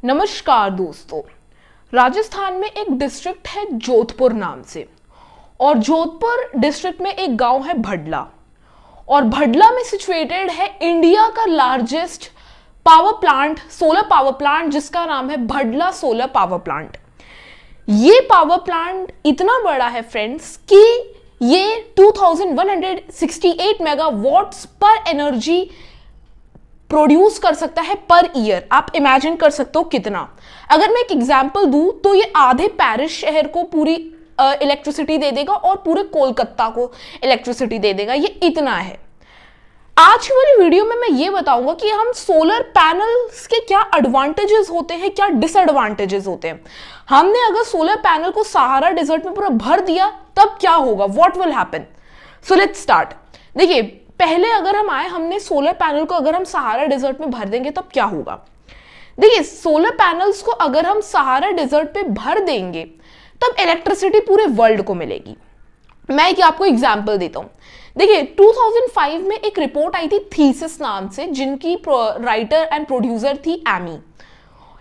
नमस्कार दोस्तों। राजस्थान में एक डिस्ट्रिक्ट है जोधपुर नाम से, और जोधपुर डिस्ट्रिक्ट में एक गांव है भडला, और भडला में सिचुएटेड है इंडिया का largest power plant, solar power plant, जिसका नाम है भडला सोलर पावर प्लांट। ये पावर प्लांट इतना बड़ा है फ्रेंड्स कि ये 2168 मेगावाट्स पर एनर्जी प्रोड्यूस कर सकता है पर ईयर। आप इमेजिन कर सकते हो कितना। अगर मैं एक एग्जांपल दूं तो ये आधे पेरिस शहर को पूरी इलेक्ट्रिसिटी दे देगा और पूरे कोलकाता को इलेक्ट्रिसिटी दे देगा। ये इतना है। आज की वाली वीडियो में मैं ये बताऊंगा कि हम सोलर पैनल्स के क्या एडवांटेजेस होते हैं, क्या डिसएडवांटेजेस होते हैं। हमने अगर सोलर पैनल को सहारा डेजर्ट में पूरा भर दिया तब क्या होगा, what will happen. So let's start. देखिए, पहले अगर हम आए, हमने सोलर पैनल को अगर हम सहारा डेजर्ट में भर देंगे तब क्या होगा। देखिए, सोलर पैनल्स को अगर हम सहारा डेजर्ट पे भर देंगे तब इलेक्ट्रिसिटी पूरे वर्ल्ड को मिलेगी। मैं एक आपको एग्जांपल देता हूं। देखिए, 2005 में एक रिपोर्ट आई थी थीसिस नाम से, जिनकी राइटर एंड प्रोड्यूसर थी एमी।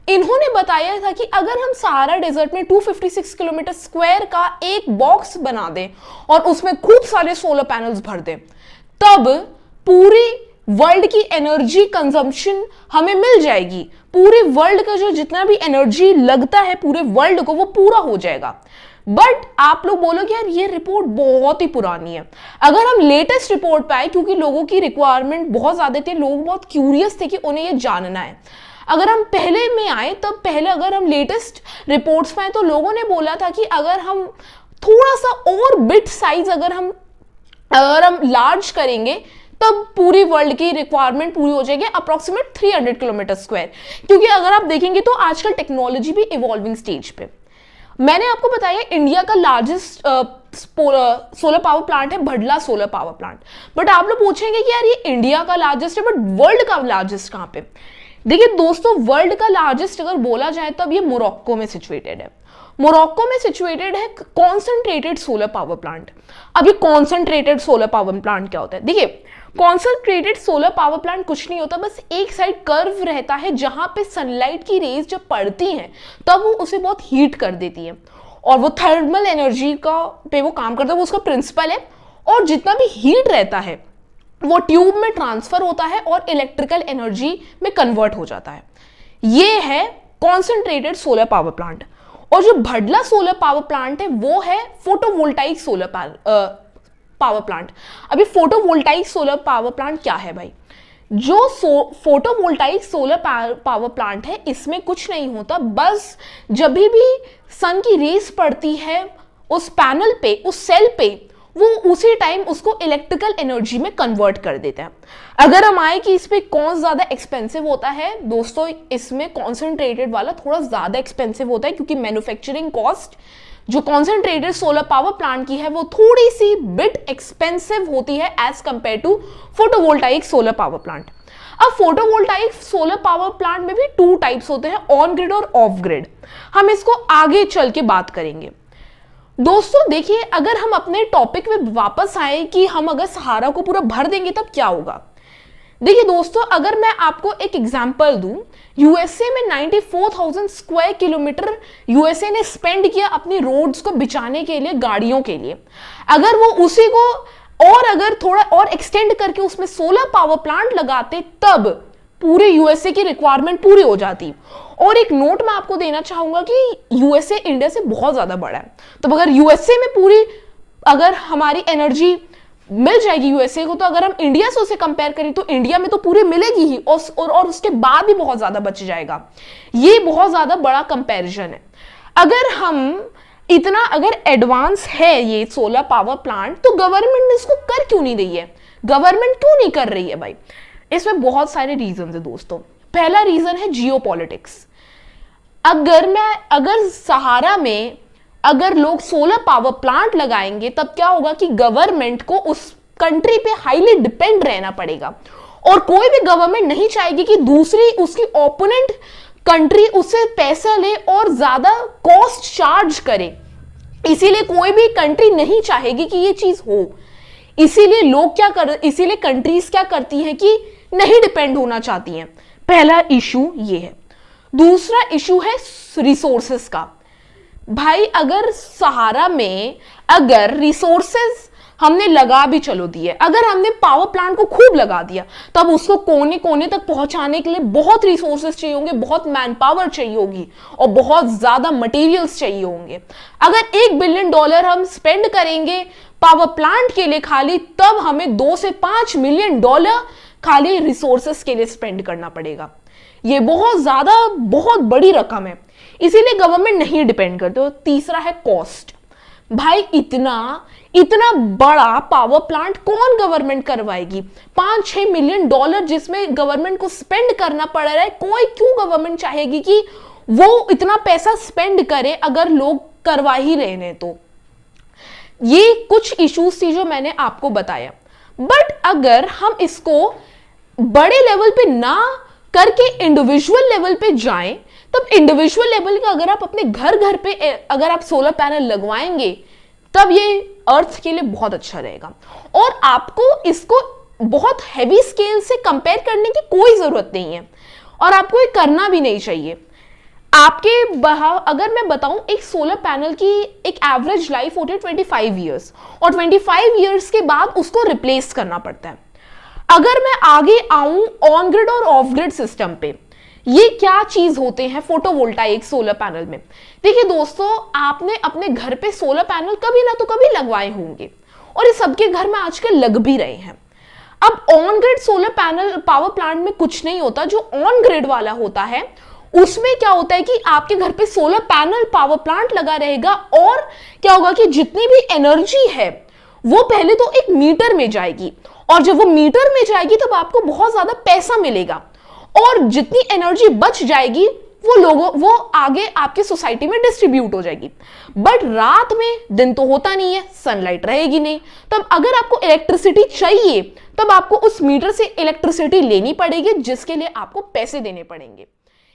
इन्होंने बताया था कि अगर हम सहारा डेजर्ट में 256 किलोमीटर स्क्वायर का एक बॉक्स बना दें और उसमें खूब सारे सोलर पैनल्स भर दें, तब पूरी वर्ल्ड की एनर्जी कंजम्पशन हमें मिल जाएगी। पूरे वर्ल्ड का जो जितना भी एनर्जी लगता है पूरे वर्ल्ड को, वो पूरा हो जाएगा। बट आप लोग बोलोगे यार ये रिपोर्ट बहुत ही पुरानी है। अगर हम लेटेस्ट रिपोर्ट पे आए, क्योंकि लोगों की रिक्वायरमेंट बहुत ज्यादा थी, लोग बहुत क्यूरियस थे कि उन्हें ये जानना है। अगर हम पहले में आए तब पहले अगर हम लेटेस्ट रिपोर्ट्स में आए तो लोगों ने बोला था कि अगर हम थोड़ा सा और बिट साइज अगर हम लार्ज करेंगे तब पूरी वर्ल्ड की रिक्वायरमेंट पूरी हो जाएगी, अप्रोक्सीमेट 300 किलोमीटर स्क्वायर। क्योंकि अगर आप देखेंगे तो आजकल टेक्नोलॉजी भी इवॉल्विंग स्टेज पे। मैंने आपको बताया इंडिया का लार्जेस्ट सोलर पावर प्लांट है Bhadla solar power plant. But आप लोग पूछेंगे कि यार ये इंडिया का लार्जेस्ट है, बट वर्ल्ड का लार्जेस्ट कहां पे। देखिए दोस्तों, वर्ल्ड का लार्जेस्ट अगर बोला जाए तब ये मोरक्को में सिचुएटेड है। मोरक्को में सिचुएटेड है कॉन्सेंट्रेटेड सोलर पावर प्लांट। अभी कॉन्सेंट्रेटेड सोलर पावर प्लांट क्या होता है? देखिए, कॉन्सेंट्रेटेड सोलर पावर प्लांट कुछ नहीं होता, बस एक साइड कर्व रहता है जहां पे सनलाइट की रेज जब पड़ती हैं तब वो उसे बहुत हीट कर देती है, और वो थर्मल एनर्जी का पे वो काम करता है, वो उसका प्रिंसिपल है। और जितना भी हीट रहता है वो ट्यूब में ट्रांसफर होता है और इलेक्ट्रिकल एनर्जी में कन्वर्ट हो जाता है। ये है कॉन्सेंट्रेटेड सोलर पावर प्लांट। और जो भडला सोलर पावर प्लांट है वो है फोटोवोल्टाइक सोलर पावर प्लांट। अभी फोटोवोल्टाइक सोलर पावर प्लांट क्या है भाई? जो फोटोवोल्टाइक सोलर पावर प्लांट है, इसमें कुछ नहीं होता, बस जब भी सन की रेस पड़ती है उस पैनल पे, उस सेल पे, वो उसी टाइम उसको इलेक्ट्रिकल एनर्जी में कन्वर्ट कर देते हैं। अगर हम आए कि इस पे कौन ज्यादा एक्सपेंसिव होता है, दोस्तों इसमें कॉन्सेंट्रेटेड वाला थोड़ा ज्यादा एक्सपेंसिव होता है, क्योंकि मैन्युफैक्चरिंग कॉस्ट जो कॉन्सेंट्रेटेड सोलर पावर प्लांट की है वो थोड़ी सी बिट एक्सपेंसिव होती है as compare to photovoltaic solar power plant. अब फोटोवोल्टाइक सोलर पावर प्लांट में भी 2 टाइप्स होते हैं, ऑन ग्रिड और ऑफ ग्रिड। हम इसको आगे चल के बात करेंगे। दोस्तों देखिए, अगर हम अपने टॉपिक में वापस आए कि हम अगर सहारा को पूरा भर देंगे तब क्या होगा। देखिए दोस्तों, अगर मैं आपको एक एग्जांपल दूं, यूएसए में 94,000 स्क्वायर किलोमीटर यूएसए ने स्पेंड किया अपनी रोड्स को बिछाने के लिए, गाड़ियों के लिए। अगर वो उसी को और अगर थोड़ा और एक्सटेंड करके उसमें सोलर पावर प्लांट लगाते तब पूरे यूएसए की रिक्वायरमेंट पूरी हो जाती। और एक नोट मैं आपको देना चाहूंगा कि यूएसए इंडिया से बहुत ज्यादा बड़ा है, तो अगर यूएसए में पूरी अगर हमारी एनर्जी मिल जाएगी यूएसए को, तो अगर हम इंडिया से उसे कंपेयर करें तो इंडिया में तो पूरी मिलेगी ही, और उसके बाद भी बहुत ज्यादा बच जाएगा। ये बहुत ज्यादा बड़ा कंपैरिजन है। अगर हम इतना अगर एडवांस है ये सोलर पावर प्लांट, तो गवर्नमेंट ने इसको कर क्यों नहीं रही है? गवर्नमेंट क्यों नहीं कर रही है भाई? इसमें बहुत सारे रीजन है दोस्तों। पहला रीजन है जियोपॉलिटिक्स। अगर सहारा में अगर लोग सोलर पावर प्लांट लगाएंगे तब क्या होगा कि गवर्नमेंट को उस कंट्री पे हाईली डिपेंड रहना पड़ेगा, और कोई भी गवर्नमेंट नहीं चाहेगी कि दूसरी उसकी ओपोनेंट कंट्री उससे पैसा ले और ज्यादा कॉस्ट चार्ज करे। इसीलिए कोई भी कंट्री नहीं चाहेगी कि ये चीज हो। इसीलिए कंट्रीज क्या करती हैं कि नहीं डिपेंड होना चाहती हैं। पहला इशू ये है। दूसरा इशू है रिसोर्सेस का। भाई अगर सहारा में अगर रिसोर्सेस हमने लगा भी चलो दिए, अगर हमने पावर प्लांट को खूब लगा दिया, तब उसको कोने कोने तक पहुंचाने के लिए बहुत रिसोर्सेस चाहिए होंगे, बहुत मैन पावर चाहिए होगी और बहुत ज्यादा मटेरियल्स चाहिए होंगे। अगर $1 बिलियन हम स्पेंड करेंगे पावर प्लांट के लिए खाली, तब हमें $2 से $5 मिलियन खाली रिसोर्सेस के लिए स्पेंड करना पड़ेगा। ये बहुत ज्यादा बहुत बड़ी रकम है, इसीलिए गवर्नमेंट नहीं डिपेंड करते। और तीसरा है कॉस्ट। भाई इतना बड़ा पावर प्लांट कौन गवर्नमेंट करवाएगी? $5-6 मिलियन जिसमें गवर्नमेंट को स्पेंड करना पड़ रहा है, कोई क्यों गवर्नमेंट चाहेगी कि वो इतना पैसा स्पेंड करे अगर लोग करवा ही रहे हैं? तो ये कुछ इश्यूज थी जो मैंने आपको बताया। बट अगर हम इसको बड़े लेवल पे ना करके इंडिविजुअल लेवल पे जाएं, तब इंडिविजुअल लेवल का अगर आप अपने घर पे अगर आप सोलर पैनल लगवाएंगे, तब ये अर्थ के लिए बहुत अच्छा रहेगा। और आपको इसको बहुत हैवी स्केल से कंपेयर करने की कोई जरूरत नहीं है और आपको ये करना भी नहीं चाहिए। आपके अगर मैं बताऊं, एक सोलर पैनल की एक एवरेज लाइफ होती है 25 ईयर्स और 25 ईयर्स के बाद उसको रिप्लेस करना पड़ता है। अगर मैं आगे आऊं ऑन ग्रिड और ऑफ ग्रिड सिस्टम पे, ये क्या चीज होते हैं फोटोवोल्टाइक सोलर पैनल में? देखिए दोस्तों, आपने अपने घर पे सोलर पैनल कभी ना तो कभी लगवाए होंगे और ये सबके घर में आजकल लग भी रहे हैं। अब on grid solar panel power plant में कुछ नहीं होता। जो ऑन ग्रिड वाला होता है उसमें क्या होता है कि आपके घर पे सोलर पैनल पावर प्लांट लगा रहेगा और क्या होगा कि जितनी भी एनर्जी है वो पहले तो एक मीटर में जाएगी और जब वो मीटर में जाएगी तब आपको बहुत ज्यादा पैसा मिलेगा और जितनी एनर्जी बच जाएगी वो आगे आपके सोसाइटी में डिस्ट्रीब्यूट हो जाएगी। बट रात में, दिन तो होता नहीं है, सनलाइट रहेगी नहीं, तब अगर आपको इलेक्ट्रिसिटी चाहिए तब आपको उस मीटर से इलेक्ट्रिसिटी लेनी पड़ेगी, जिसके लिए आपको पैसे देने पड़ेंगे।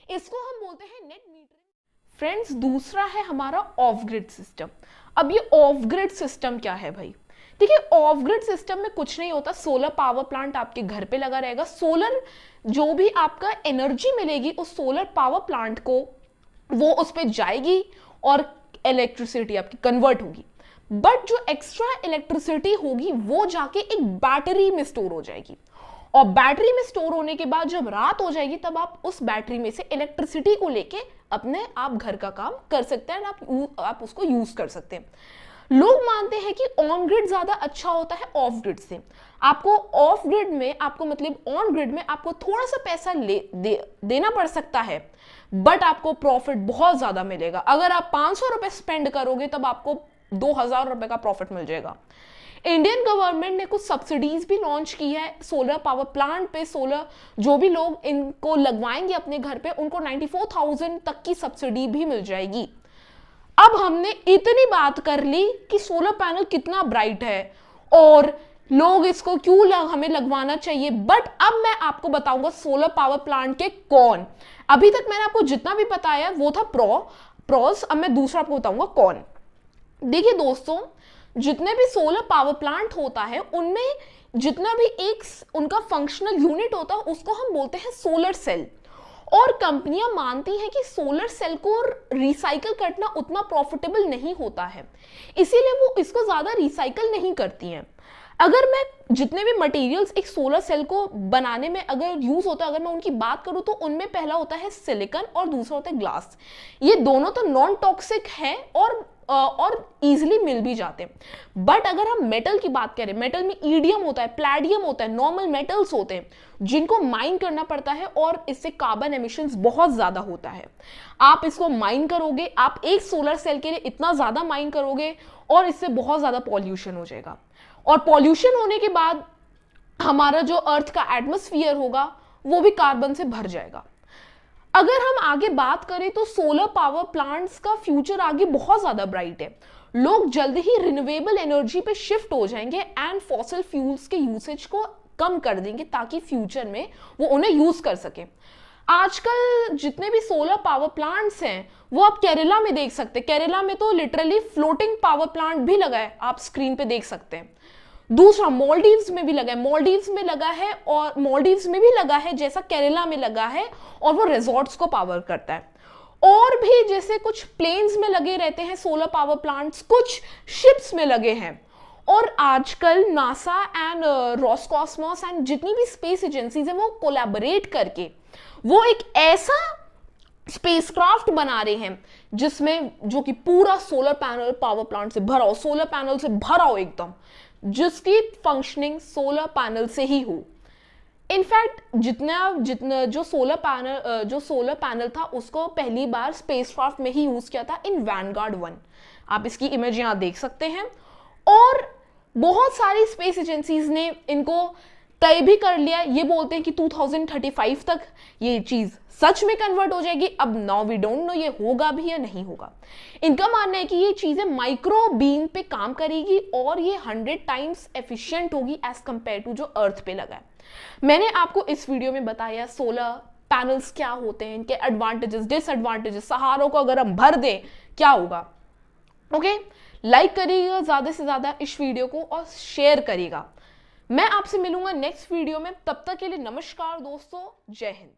इसको हम बोलते हैं नेट मीटरिंग। फ्रेंड्स, दूसरा है हमारा ऑफ ग्रिड सिस्टम। अब ये ऑफ ग्रिड सिस्टम क्या है भाई? देखिए, ऑफ ग्रिड सिस्टम में कुछ नहीं होता। सोलर पावर प्लांट आपके घर पे लगा रहेगा। सोलर जो भी आपका एनर्जी मिलेगी उस सोलर पावर प्लांट को, वो उस पे जाएगी और इलेक्ट्रिसिटी आपकी कन्वर्ट होगी। बट जो एक्स्ट्रा इलेक्ट्रिसिटी होगी वो जाके एक बैटरी में स्टोर हो जाएगी और बैटरी में स्टोर होने के बाद जब रात हो जाएगी तब आप उस बैटरी में से इलेक्ट्रिसिटी को लेके अपने आप घर का काम कर सकते हैं, आप उसको यूज कर सकते हैं। लोग मानते हैं कि ऑन ग्रिड ज्यादा अच्छा होता है ऑफ ग्रिड से। आपको ऑफ ग्रिड में ऑन ग्रिड में आपको थोड़ा सा पैसा देना पड़ सकता है, बट आपको प्रॉफिट बहुत ज्यादा मिलेगा। अगर आप 500 रुपए स्पेंड करोगे तब आपको 2000 रुपए का प्रॉफिट मिल जाएगा। इंडियन गवर्नमेंट ने कुछ सब्सिडीज भी लॉन्च की है सोलर पावर प्लांट पे। सोलर जो भी लोग इनको लगवाएंगे अपने घर पे, उनको 94,000 तक की सब्सिडी भी मिल जाएगी। अब हमने इतनी बात कर ली कि सोलर पैनल कितना ब्राइट है और लोग इसको क्यों हमें लगवाना चाहिए, बट अब मैं आपको बताऊंगा सोलर पावर प्लांट के कौन। अभी तक मैंने आपको जितना भी बताया वो था प्रोस, अब मैं दूसरा आपको बताऊंगा कौन। देखिए दोस्तों, जितने भी सोलर पावर प्लांट होता है उनमें जितना भी एक उनका फंक्शनल यूनिट होता है उसको हम बोलते हैं सोलर सेल। और कंपनियां मानती हैं कि सोलर सेल को रिसाइकल करना उतना प्रॉफिटेबल नहीं होता है, इसीलिए वो इसको ज्यादा रिसाइकल नहीं करती हैं। अगर मैं जितने भी मटेरियल्स एक सोलर सेल को बनाने में अगर यूज होता है, अगर मैं उनकी बात करूं तो उनमें पहला होता है सिलिकॉन और दूसरा होता है ग्लास। ये दोनों तो नॉन टॉक्सिक है और इजीली मिल भी जाते हैं। बट अगर हम मेटल की बात करें, मेटल में ईडियम होता है, प्लैडियम होता है, नॉर्मल मेटल्स होते हैं जिनको माइन करना पड़ता है और इससे कार्बन एमिशंस बहुत ज्यादा होता है। आप इसको माइन करोगे, आप एक सोलर सेल के लिए इतना ज्यादा माइन करोगे और इससे बहुत ज्यादा पॉल्यूशन हो जाएगा और पॉल्यूशन होने के बाद हमारा जो अर्थ का एटमॉस्फेयर होगा वो भी कार्बन से भर जाएगा। अगर हम आगे बात करें तो सोलर पावर प्लांट्स का फ्यूचर आगे बहुत ज्यादा ब्राइट है। लोग जल्द ही रिन्यूएबल एनर्जी पे शिफ्ट हो जाएंगे एंड फॉसिल फ्यूल्स के यूसेज को कम कर देंगे ताकि फ्यूचर में वो उन्हें यूज कर सके। आजकल जितने भी सोलर पावर प्लांट्स हैं वो आप केरला में देख सकते हैं। केरला में तो लिटरली फ्लोटिंग पावर प्लांट भी लगा है, आप स्क्रीन पे देख सकते हैं। दूसरा मालदीव्स में भी लगा है, मालदीव्स में लगा है और मालदीव्स में भी लगा है जैसा केरला में लगा है, और वो रिजॉर्ट्स को पावर करता है। और भी जैसे कुछ प्लेन्स में लगे रहते हैं सोलर पावर प्लांट्स, कुछ शिप्स में लगे हैं। और आजकल नासा एंड रॉसकॉस्मोस एंड जितनी भी स्पेस एजेंसीज हैं वो कोलैबोरेट करके वो एक ऐसा स्पेसक्राफ्ट बना रहे हैं जिसमें जो कि पूरा सोलर पैनल पावर प्लांट से भरा हो, सोलर पैनल से भरा हो एकदम, जिसकी फंक्शनिंग सोलर पैनल से ही हो। इनफैक्ट जितना जितना जो सोलर पैनल था उसको पहली बार स्पेसक्राफ्ट में ही यूज किया था, इन वैनगार्ड 1। आप इसकी इमेज यहां देख सकते हैं। और बहुत सारी स्पेस एजेंसीज ने इनको तय भी कर लिया, ये बोलते हैं कि 2035 तक ये चीज सच में कन्वर्ट हो जाएगी। अब नाउ वी डोंट नो ये होगा भी या नहीं होगा। इनका मानना है कि ये चीजें माइक्रो बीम पे काम करेगी और ये 100 टाइम्स एफिशिएंट होगी एज कंपेयर टू जो अर्थ पे लगा है। मैंने आपको इस वीडियो में बताया सोलर पैनल्स क्या होते हैं, इनके एडवांटेजेस, डिसएडवांटेजेस, सहारों को अगर हम भर दें क्या होगा। ओके, लाइक करिएगा ज्यादा से ज्यादा इस वीडियो को और शेयर करिएगा। मैं आपसे मिलूंगा नेक्स्ट वीडियो में, तब तक के लिए नमस्कार दोस्तों, जय हिंद।